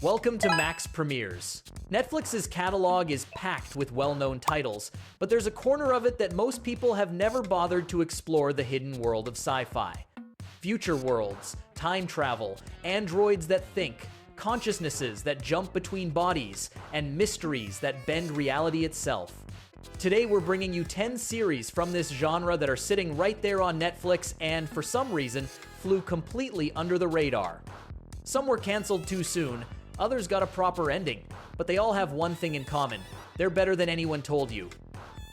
Welcome to Max Premieres. Netflix's catalog is packed with well-known titles, but there's a corner of it that most people have never bothered to explore: the hidden world of sci-fi. Future worlds, time travel, androids that think, consciousnesses that jump between bodies, and mysteries that bend reality itself. Today we're bringing you 10 series from this genre that are sitting right there on Netflix and, for some reason, flew completely under the radar. Some were canceled too soon, others got a proper ending, but they all have one thing in common: they're better than anyone told you.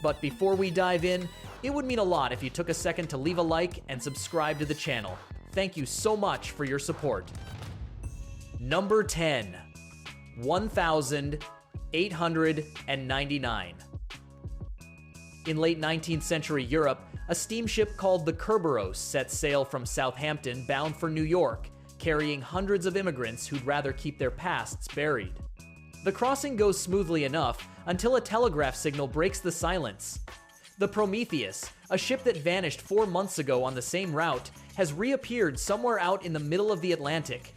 But before we dive in, it would mean a lot if you took a second to leave a like and subscribe to the channel. Thank you so much for your support. Number 10. 1899. In late 19th century Europe, a steamship called the Kerberos set sail from Southampton bound for New York, carrying hundreds of immigrants who'd rather keep their pasts buried. The crossing goes smoothly enough until a telegraph signal breaks the silence. The Prometheus, a ship that vanished 4 months ago on the same route, has reappeared somewhere out in the middle of the Atlantic.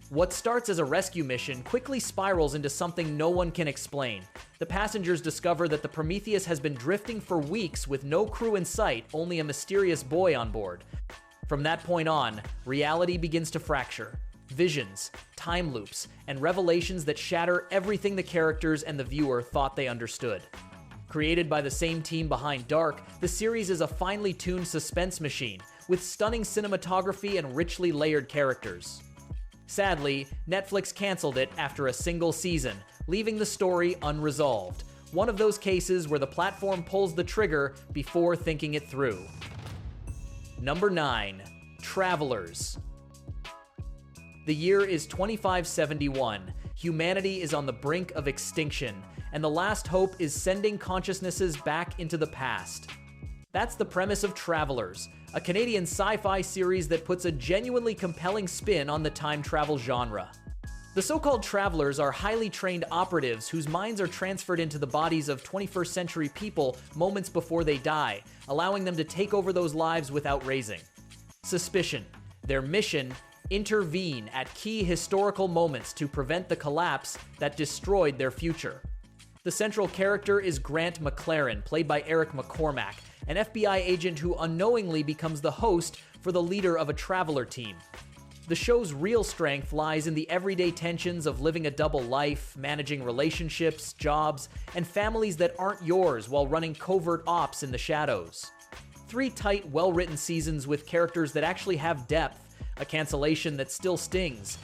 What starts as a rescue mission quickly spirals into something no one can explain. The passengers discover that the Prometheus has been drifting for weeks with no crew in sight, only a mysterious boy on board. From that point on, reality begins to fracture. Visions, time loops, and revelations that shatter everything the characters and the viewer thought they understood. Created by the same team behind Dark, the series is a finely tuned suspense machine, with stunning cinematography and richly layered characters. Sadly, Netflix canceled it after a single season, leaving the story unresolved. One of those cases where the platform pulls the trigger before thinking it through. Number 9. Travelers. The year is 2571. Humanity is on the brink of extinction, and the last hope is sending consciousnesses back into the past. That's the premise of Travelers, a Canadian sci-fi series that puts a genuinely compelling spin on the time travel genre. The so-called travelers are highly trained operatives whose minds are transferred into the bodies of 21st century people moments before they die, allowing them to take over those lives without raising suspicion. Their mission: intervene at key historical moments to prevent the collapse that destroyed their future. The central character is Grant McLaren, played by Eric McCormack, an FBI agent who unknowingly becomes the host for the leader of a traveler team. The show's real strength lies in the everyday tensions of living a double life, managing relationships, jobs, and families that aren't yours while running covert ops in the shadows. 3 tight, well-written seasons with characters that actually have depth, a cancellation that still stings.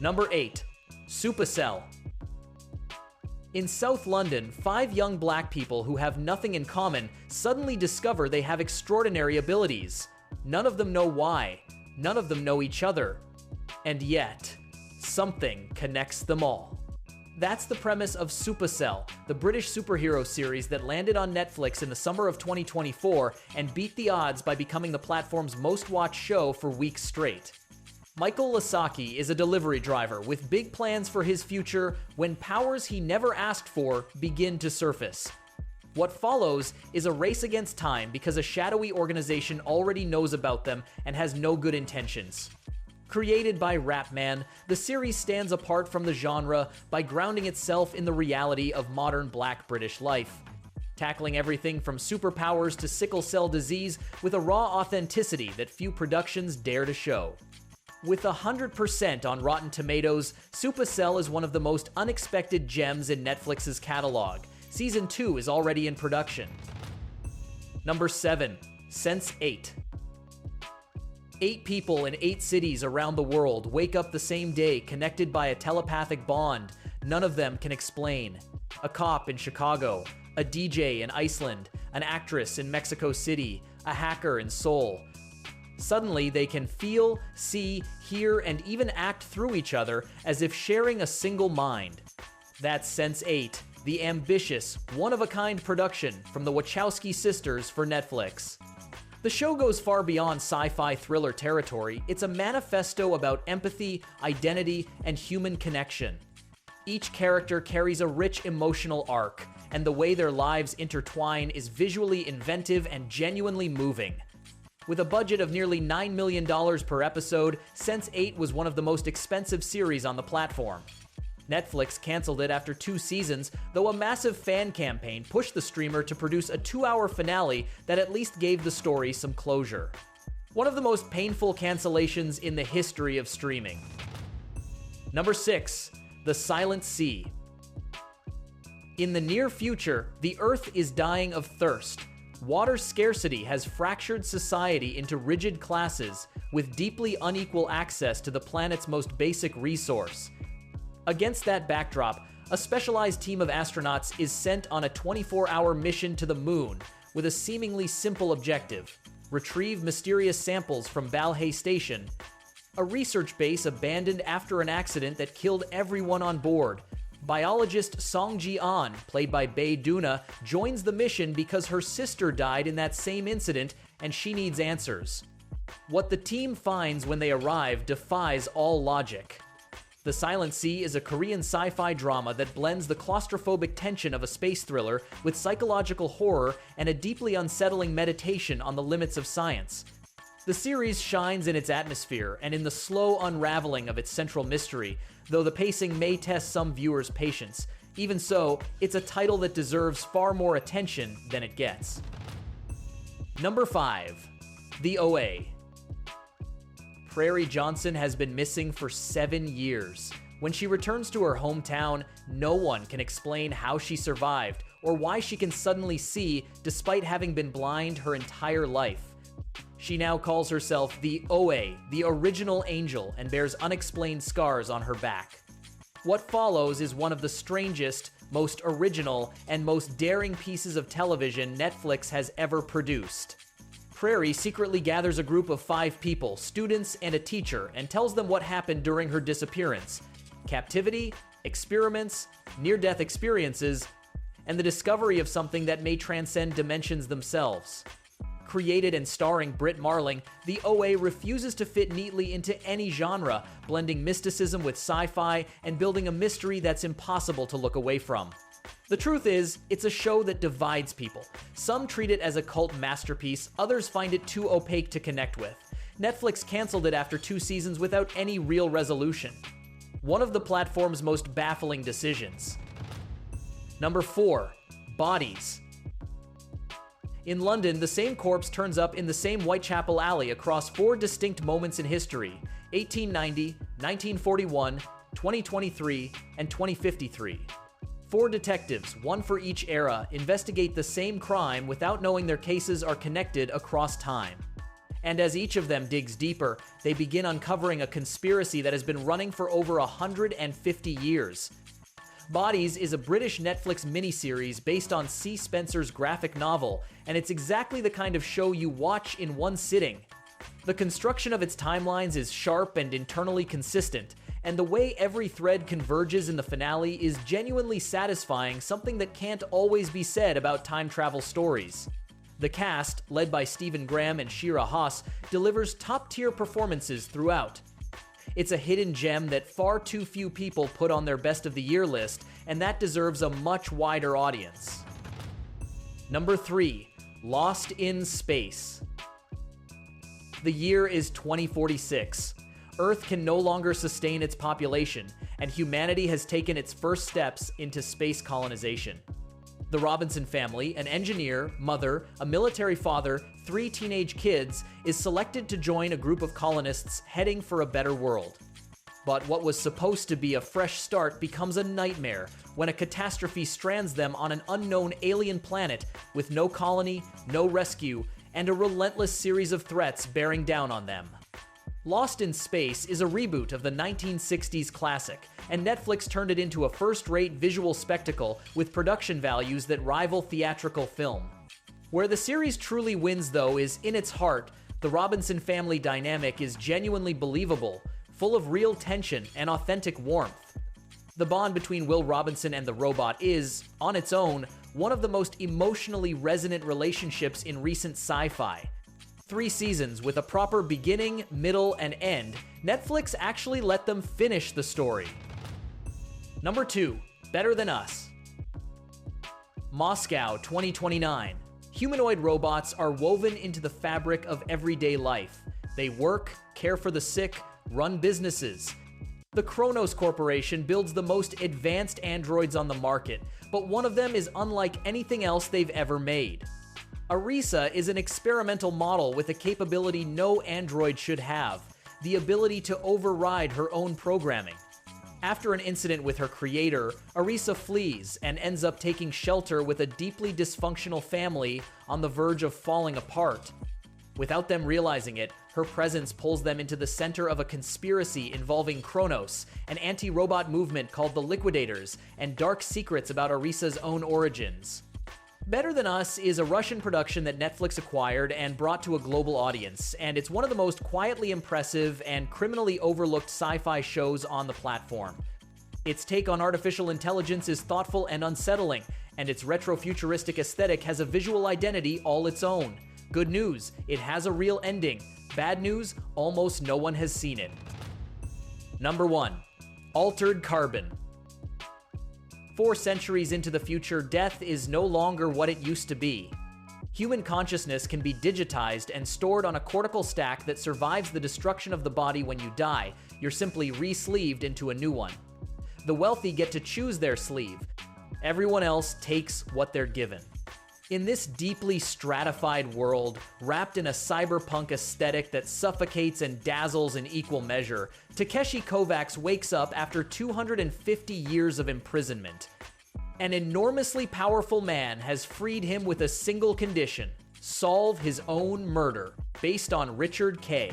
Number 8. Supercell. In South London, 5 young black people who have nothing in common suddenly discover they have extraordinary abilities. None of them know why. None of them know each other. And yet, something connects them all. That's the premise of Supercell, the British superhero series that landed on Netflix in the summer of 2024 and beat the odds by becoming the platform's most-watched show for weeks straight. Michael Lasaki is a delivery driver with big plans for his future when powers he never asked for begin to surface. What follows is a race against time because a shadowy organization already knows about them and has no good intentions. Created by Rapman, the series stands apart from the genre by grounding itself in the reality of modern Black British life, tackling everything from superpowers to sickle cell disease with a raw authenticity that few productions dare to show. With 100% on Rotten Tomatoes, Supercell is one of the most unexpected gems in Netflix's catalog. Season 2 is already in production. Number 7. Sense8. 8 people in 8 cities around the world wake up the same day connected by a telepathic bond none of them can explain. A cop in Chicago, a DJ in Iceland, an actress in Mexico City, a hacker in Seoul. Suddenly, they can feel, see, hear, and even act through each other as if sharing a single mind. That's Sense8, the ambitious, one-of-a-kind production from the Wachowski sisters for Netflix. The show goes far beyond sci-fi thriller territory. It's a manifesto about empathy, identity, and human connection. Each character carries a rich emotional arc, and the way their lives intertwine is visually inventive and genuinely moving. With a budget of nearly $9 million per episode, Sense8 was one of the most expensive series on the platform. Netflix canceled it after 2 seasons, though a massive fan campaign pushed the streamer to produce a 2-hour finale that at least gave the story some closure. One of the most painful cancellations in the history of streaming. Number 6. The Silent Sea. In the near future, the Earth is dying of thirst. Water scarcity has fractured society into rigid classes with deeply unequal access to the planet's most basic resource. Against that backdrop, a specialized team of astronauts is sent on a 24-hour mission to the moon with a seemingly simple objective: retrieve mysterious samples from Balhae Station, a research base abandoned after an accident that killed everyone on board. Biologist Song Ji-an, played by Bae Doona, joins the mission because her sister died in that same incident and she needs answers. What the team finds when they arrive defies all logic. The Silent Sea is a Korean sci-fi drama that blends the claustrophobic tension of a space thriller with psychological horror and a deeply unsettling meditation on the limits of science. The series shines in its atmosphere and in the slow unraveling of its central mystery, though the pacing may test some viewers' patience. Even so, it's a title that deserves far more attention than it gets. Number 5. The OA. Prairie Johnson has been missing for 7 years. When she returns to her hometown, no one can explain how she survived or why she can suddenly see despite having been blind her entire life. She now calls herself the OA, the original angel, and bears unexplained scars on her back. What follows is one of the strangest, most original, and most daring pieces of television Netflix has ever produced. Prairie secretly gathers a group of 5 people, students and a teacher, and tells them what happened during her disappearance: captivity, experiments, near-death experiences, and the discovery of something that may transcend dimensions themselves. Created and starring Britt Marling, the OA refuses to fit neatly into any genre, blending mysticism with sci-fi and building a mystery that's impossible to look away from. The truth is, it's a show that divides people. Some treat it as a cult masterpiece, others find it too opaque to connect with. Netflix canceled it after 2 seasons without any real resolution. One of the platform's most baffling decisions. Number 4. Bodies. In London, the same corpse turns up in the same Whitechapel alley across 4 distinct moments in history: 1890, 1941, 2023, and 2053. 4 detectives, one for each era, investigate the same crime without knowing their cases are connected across time. And as each of them digs deeper, they begin uncovering a conspiracy that has been running for over 150 years. Bodies is a British Netflix miniseries based on C. Spencer's graphic novel, and it's exactly the kind of show you watch in one sitting. The construction of its timelines is sharp and internally consistent, and the way every thread converges in the finale is genuinely satisfying, something that can't always be said about time travel stories. The cast, led by Stephen Graham and Shira Haas, delivers top-tier performances throughout. It's a hidden gem that far too few people put on their best of the year list, and that deserves a much wider audience. Number 3. Lost in Space. The year is 2046. Earth can no longer sustain its population, and humanity has taken its first steps into space colonization. The Robinson family, an engineer, mother, a military father, 3 teenage kids, is selected to join a group of colonists heading for a better world. But what was supposed to be a fresh start becomes a nightmare when a catastrophe strands them on an unknown alien planet with no colony, no rescue, and a relentless series of threats bearing down on them. Lost in Space is a reboot of the 1960s classic, and Netflix turned it into a first-rate visual spectacle with production values that rival theatrical film. Where the series truly wins, though, is in its heart. The Robinson family dynamic is genuinely believable, full of real tension and authentic warmth. The bond between Will Robinson and the robot is, on its own, one of the most emotionally resonant relationships in recent sci-fi. 3 seasons with a proper beginning, middle, and end, Netflix actually let them finish the story. Number 2. Better Than Us. Moscow 2029. Humanoid robots are woven into the fabric of everyday life. They work, care for the sick, run businesses. The Kronos Corporation builds the most advanced androids on the market, but one of them is unlike anything else they've ever made. Arisa is an experimental model with a capability no android should have: the ability to override her own programming. After an incident with her creator, Arisa flees and ends up taking shelter with a deeply dysfunctional family on the verge of falling apart. Without them realizing it, her presence pulls them into the center of a conspiracy involving Kronos, an anti-robot movement called the Liquidators, and dark secrets about Arisa's own origins. Better Than Us is a Russian production that Netflix acquired and brought to a global audience, and it's one of the most quietly impressive and criminally overlooked sci-fi shows on the platform. Its take on artificial intelligence is thoughtful and unsettling, and its retro-futuristic aesthetic has a visual identity all its own. Good news, it has a real ending. Bad news, almost no one has seen it. Number 1. Altered Carbon. 4 centuries into the future, death is no longer what it used to be. Human consciousness can be digitized and stored on a cortical stack that survives the destruction of the body when you die. You're simply re-sleeved into a new one. The wealthy get to choose their sleeve. Everyone else takes what they're given. In this deeply stratified world, wrapped in a cyberpunk aesthetic that suffocates and dazzles in equal measure, Takeshi Kovacs wakes up after 250 years of imprisonment. An enormously powerful man has freed him with a single condition: solve his own murder, based on Richard K.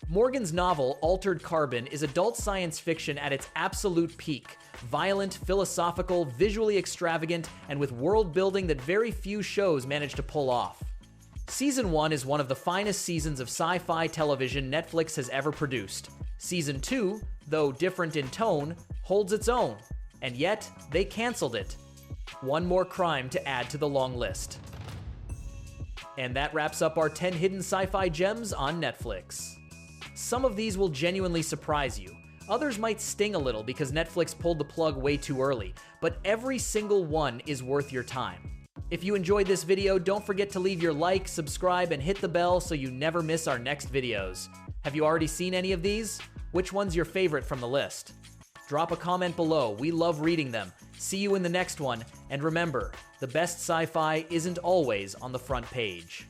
Morgan's novel, Altered Carbon, is adult science fiction at its absolute peak. Violent, philosophical, visually extravagant, and with world building that very few shows manage to pull off. Season 1 is one of the finest seasons of sci-fi television Netflix has ever produced. Season 2, though different in tone, holds its own, and yet they canceled it. One more crime to add to the long list. And that wraps up our 10 hidden sci-fi gems on Netflix. Some of these will genuinely surprise you. Others might sting a little because Netflix pulled the plug way too early, but every single one is worth your time. If you enjoyed this video, don't forget to leave your like, subscribe, and hit the bell so you never miss our next videos. Have you already seen any of these? Which one's your favorite from the list? Drop a comment below, we love reading them. See you in the next one, and remember, the best sci-fi isn't always on the front page.